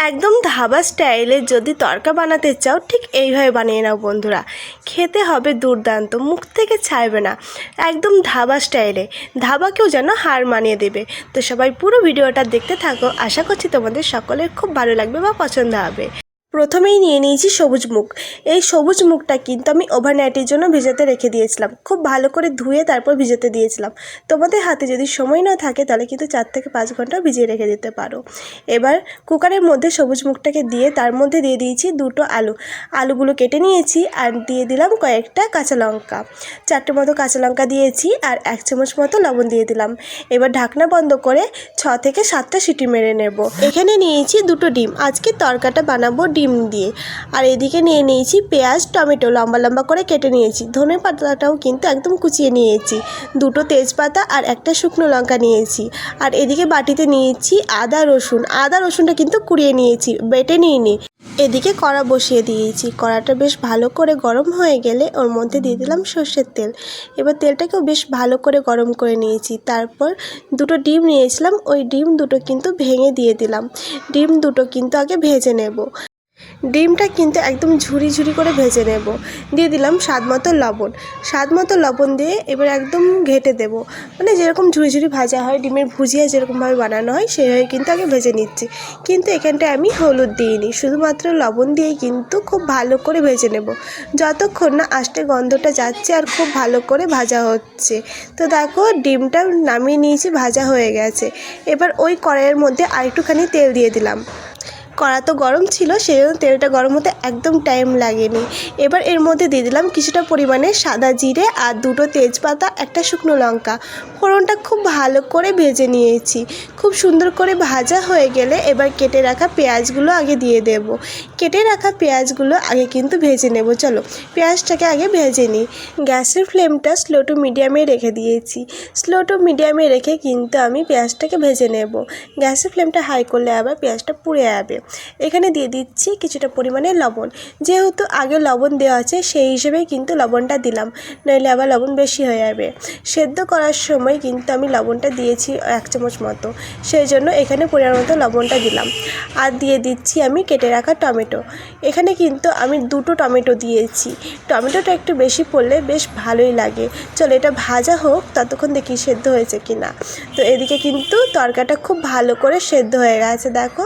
একদম ধাবা স্টাইলে যদি তড়কা বানাতে চাও ঠিক এইভাবে বানিয়ে নাও বন্ধুরা। খেতে হবে দুর্দান্ত, মুখ থেকে ছাড়বে না। একদম ধাবা স্টাইলে, ধাবাকেও যেন হার মানিয়ে দেবে। তো সবাই পুরো ভিডিওটা দেখতে থাকো, আশা করছি তোমাদের সকলের খুব ভালো লাগবে বা পছন্দ হবে। প্রথমেই নিয়ে নিয়েছি সবুজ মুগ। এই সবুজ মুগটা কিন্তু আমি ওভারনাইটের জন্য ভিজাতে রেখে দিয়েছিলাম, খুব ভালো করে ধুয়ে তারপর ভিজাতে দিয়েছিলাম। তোমাদের হাতে যদি সময় না থাকে তাহলে কিন্তু 4 থেকে 5 ঘন্টা ভিজিয়ে রেখে দিতে পারো। এবার কুকারের মধ্যে সবুজ মুগটাকে দিয়ে তার মধ্যে দিয়ে দিয়েছি 2টো আলু। আলুগুলো কেটে নিয়েছি আর দিয়ে দিলাম কয়েকটা কাঁচা লঙ্কা, 4টে মতো কাঁচা লঙ্কা দিয়েছি আর 1 চামচ মতো লবণ দিয়ে দিলাম। এবার ঢাকনা বন্ধ করে 6 থেকে 7টা সিটি মেরে নেব। এখানে নিয়েছি 2টো ডিম, আজকে তরকাটা বানাবো ডিম দিয়ে। আর এদিকে নিয়ে নিয়েছি পেঁয়াজ, টমেটো লম্বা লম্বা করে কেটে নিয়েছি। ধনে পাতাটাও কিন্তু একদম কুচিয়ে নিয়েছি। 2টো তেজপাতা আর 1টা শুকনো লঙ্কা নিয়েছি। আর এদিকে বাটিতে নিয়েছি আদা রসুনটা কিন্তু কুড়িয়ে নিয়েছি, বেটে নিইনি। এদিকে কড়া বসিয়ে দিয়েছি। কড়াটা বেশ ভালো করে গরম হয়ে গেলে ওর মধ্যে দিয়ে দিলাম সর্ষের তেল। এবার তেলটাকেও বেশ ভালো করে গরম করে নিয়েছি। তারপর 2টো ডিম নিয়েছিলাম, ওই ডিম 2টো কিন্তু ভেঙে দিয়ে দিলাম। ডিম 2টো কিন্তু আগে ভেজে নেব। ডিমটা কিন্তু একদম ঝুরি ঝুরি করে ভেজে নেব। দিয়ে দিলাম স্বাদ মতো লবণ দিয়ে এবার একদম ঘেঁটে দেব। মানে যেরকম ঝুরি ঝুরি ভাজা হয়, ডিমের ভুজিয়া যেরকমভাবে বানানো হয় সেইভাবে কিন্তু আগে ভেজে নিচ্ছি। কিন্তু এখানটায় আমি হলুদ দিইনি, শুধুমাত্র লবণ দিয়েই কিন্তু খুব ভালো করে ভেজে নেব, যতক্ষণ না আষ্টে গন্ধটা যাচ্ছে আর খুব ভালো করে ভাজা হচ্ছে। তো দেখো ডিমটা নামিয়ে নিয়েছি, ভাজা হয়ে গেছে। এবার ওই কড়াইয়ের মধ্যে আরেকটুখানি তেল দিয়ে দিলাম। কড়া তো গরম ছিল, সেই জন্য তেলটা গরম হতে একদম টাইম লাগেনি। এবার এর মধ্যে দিয়ে দিলাম কিছুটা পরিমাণে সাদা জিরে আর 2টো তেজপাতা, 1টা শুকনো লঙ্কা। ফোড়নটা খুব ভালো করে ভেজে নিয়েছি। খুব সুন্দর করে ভাজা হয়ে গেলে এবার কেটে রাখা পেঁয়াজগুলো আগে দিয়ে দেব। কেটে রাখা পেঁয়াজগুলো আগে কিন্তু ভেজে নেব। চলো পেঁয়াজটাকে আগে ভেজে নিই। গ্যাসের ফ্লেমটা স্লো টু মিডিয়ামে রেখে দিয়েছি। স্লো টু মিডিয়ামে রেখে কিন্তু আমি পেঁয়াজটাকে ভেজে নেব। গ্যাসের ফ্লেমটা হাই করলে আবার পেঁয়াজটা পুড়ে যাবে। এখানে দিয়ে দিচ্ছি কিছুটা পরিমাণে লবণ। যেহেতু আগে লবণ দেওয়া আছে সেই হিসেবেই কিন্তু লবণটা দিলাম, নইলে আবার লবণ বেশি হয়ে যাবে। সেদ্ধ করার সময় কিন্তু আমি লবণটা দিয়েছি 1 চামচ মতো, সেই জন্য এখানে পরিমাণ মতো লবণটা দিলাম। আর দিয়ে দিচ্ছি আমি কেটে রাখা টমেটো। এখানে কিন্তু আমি 2টো টমেটো দিয়েছি। টমেটোটা একটু বেশি পড়লে বেশ ভালোই লাগে। চলো এটা ভাজা হোক, ততক্ষণ দেখি সেদ্ধ হয়েছে কি না। তো এদিকে কিন্তু তরকাটা খুব ভালো করে সেদ্ধ হয়ে গেছে। দেখো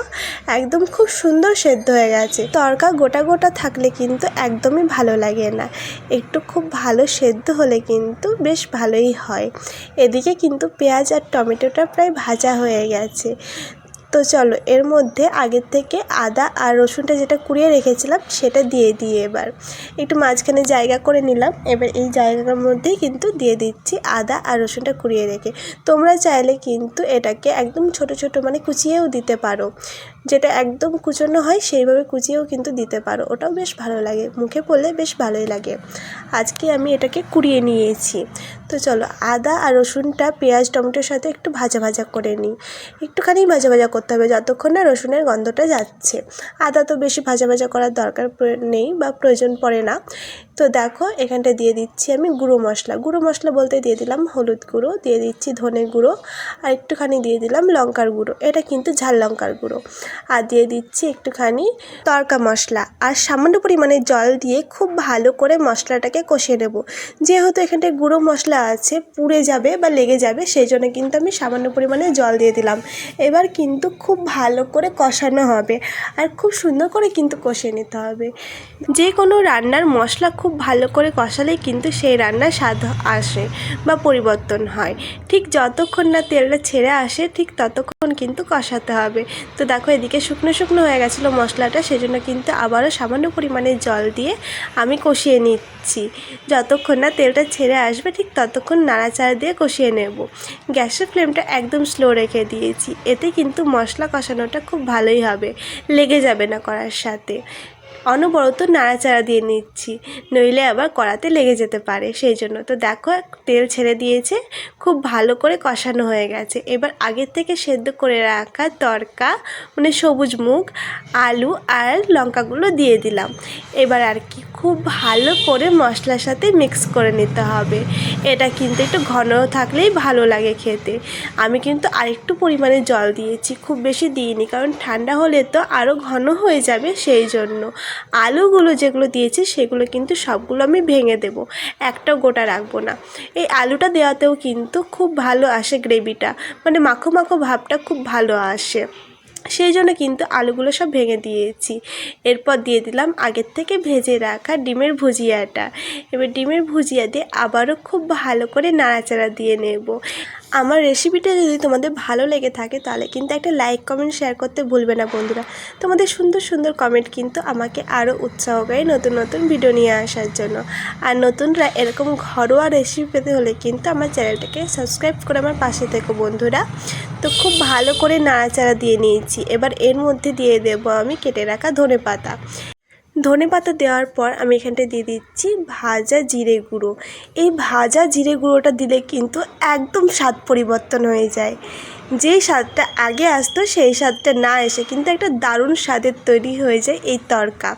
একদম খুব সুন্দর সেদ্ধ হয়ে গেছে। তরকা গোটা গোটা থাকলে কিন্তু একদমই ভালো লাগে না, একটু খুব ভালো সেদ্ধ হলে কিন্তু বেশ ভালোই হয়। এদিকে কিন্তু পেঁয়াজ আর টমেটোটা প্রায় ভাজা হয়ে গেছে। তো চলো এর মধ্যে আগের থেকে আদা আর রসুনটা যেটা কুড়িয়ে রেখেছিলাম সেটা দিয়ে এবার একটু মাঝখানে জায়গা করে নিলাম। এবার এই জায়গার মধ্যেই কিন্তু দিয়ে দিচ্ছি আদা আর রসুনটা কুড়িয়ে রেখে। তোমরা চাইলে কিন্তু এটাকে একদম ছোট ছোট মানে কুচিয়েও দিতে পারো, যেটা একদম কুচোনো হয় সেইভাবে কুচিয়েও কিন্তু দিতে পারো, ওটাও বেশ ভালো লাগে, মুখে পড়লে বেশ ভালোই লাগে। আজকে আমি এটাকে কুড়িয়ে নিয়েছি। তো চলো আদা আর রসুনটা পেঁয়াজ টমেটোর সাথে একটু ভাজা ভাজা করে নিই। একটুখানি ভাজা ভাজা করতে হবে যতক্ষণ না রসুনের গন্ধটা যাচ্ছে। আদা তো বেশি ভাজা ভাজা করার দরকার নেই বা প্রয়োজন পড়ে না। তো দেখো এখানটা দিয়ে দিচ্ছি আমি গুঁড়ো মশলা বলতে দিয়ে দিলাম হলুদ গুঁড়ো, দিয়ে দিচ্ছি ধনে গুঁড়ো, আর একটুখানি দিয়ে দিলাম লঙ্কার গুঁড়ো, এটা কিন্তু ঝাল লঙ্কার গুঁড়ো। আর দিয়ে দিচ্ছি একটুখানি তড়কা মশলা আর সামান্য পরিমাণে জল দিয়ে খুব ভালো করে মশলাটাকে কষিয়ে নেব। যেহেতু এখানটায় গুঁড়ো মশলা আছে, পুড়ে যাবে বা লেগে যাবে, সেই জন্য কিন্তু আমি সামান্য পরিমাণে জল দিয়ে দিলাম। এবার কিন্তু খুব ভালো করে কষানো হবে আর খুব সুন্দর করে কিন্তু কষিয়ে নিতে হবে। যে কোনো রান্নার মশলা খুব ভালো করে কষালেই কিন্তু সেই রান্নার স্বাদ আসে বা পরিবর্তন হয়। ঠিক যতক্ষণ না তেলটা ছেড়ে আসে ঠিক ততক্ষণ কিন্তু কষাতে হবে। তো দেখো এদিকে শুকনো শুকনো হয়ে গেছিলো মশলাটা, সেজন্য কিন্তু আবারও সামান্য পরিমাণে জল দিয়ে আমি কষিয়ে নিচ্ছি। যতক্ষণ না তেলটা ছেড়ে আসবে ঠিক ততক্ষণ নাড়াচাড়া দিয়ে কষিয়ে নেব। গ্যাসের ফ্লেমটা একদম স্লো রেখে দিয়েছি, এতে কিন্তু মশলা কষানোটা খুব ভালোই হবে, লেগে যাবে না কড়ার সাথে। অনবরত নাড়াচাড়া দিয়ে নিচ্ছি, নইলে আবার কড়াতে লেগে যেতে পারে, সেই জন্য। তো দেখো তেল ছেড়ে দিয়েছে, খুব ভালো করে কষানো হয়ে গেছে। এবার আগের থেকে সেদ্ধ করে রাখা তরকা মানে সবুজ মুগ, আলু আর লঙ্কাগুলো দিয়ে দিলাম। এবার আর কি খুব ভালো করে মশলার সাথে মিক্স করে নিতে হবে। এটা কিন্তু একটু ঘন থাকলেই ভালো লাগে খেতে। আমি কিন্তু আরেকটু পরিমাণে জল দিয়েছি, খুব বেশি দিইনি, কারণ ঠান্ডা হলে তো আরও ঘন হয়ে যাবে, সেই জন্য। আলুগুলো যেগুলো দিয়েছি সেগুলো কিন্তু সবগুলো আমি ভেঙে দেব, একটাও গোটা রাখবো না। এই আলুটা দেওয়াতেও কিন্তু খুব ভালো আসে গ্রেভিটা, মানে মাখো মাখো ভাবটা খুব ভালো আসে, সেই জন্য কিন্তু আলুগুলো সব ভেঙে দিয়েছি। এরপর দিয়ে দিলাম আগের থেকে ভেজে রাখা ডিমের ভুজিয়াটা। এবার ডিমের ভুজিয়া দিয়ে আবারও খুব ভালো করে নাড়াচাড়া দিয়ে নেব। আমার রেসিপিটা যদি তোমাদের ভালো লেগে থাকে তাহলে কিন্তু একটা লাইক কমেন্ট শেয়ার করতে ভুলবে না বন্ধুরা। তোমাদের সুন্দর সুন্দর কমেন্ট কিন্তু আমাকে আরও উৎসাহ করে নতুন নতুন ভিডিও নিয়ে আসার জন্য। আর নতুনরা এরকম ঘরোয়া রেসিপি পেতে হলে কিন্তু আমার চ্যানেলটাকে সাবস্ক্রাইব করে আমার পাশে থেকো বন্ধুরা। তো খুব ভালো করে নাড়াচাড়া দিয়ে নিয়েছি। এবার এর মধ্যে দিয়ে দেবো আমি কেটে রাখা ধনেপাতা। ধনেপাতা দেওয়ার পর আমি এখানটায় দিয়ে দিচ্ছি ভাজা জিরে গুঁড়ো। এই ভাজা জিরে গুঁড়োটা দিলে কিন্তু একদম স্বাদ পরিবর্তন হয়ে যায়। যেই স্বাদটা আগে আসতো সেই স্বাদটা না এসে কিন্তু একটা দারুণ স্বাদের তৈরি হয়ে যায় এই তরকা।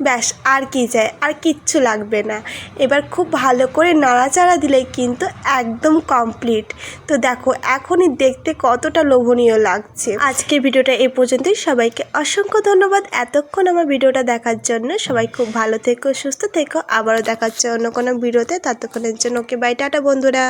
ব্যাস, আর কি চাই, আর কিচ্ছু লাগবে না। এবার খুব ভালো করে নাড়াচাড়া দিলেই কিন্তু একদম কমপ্লিট। তো দেখো এখনই দেখতে কতটা লোভনীয় লাগছে। আজকের ভিডিওটা এই পর্যন্তই। সবাইকে অসংখ্য ধন্যবাদ এতক্ষণ আমার ভিডিওটা দেখার জন্য। সবাই খুব ভালো থেকো, সুস্থ থেকো। আবারও দেখাচ্ছে অন্য কোনো ভিডিওতে, ততক্ষণের জন্য ওকে বাই, টাটা বন্ধুরা।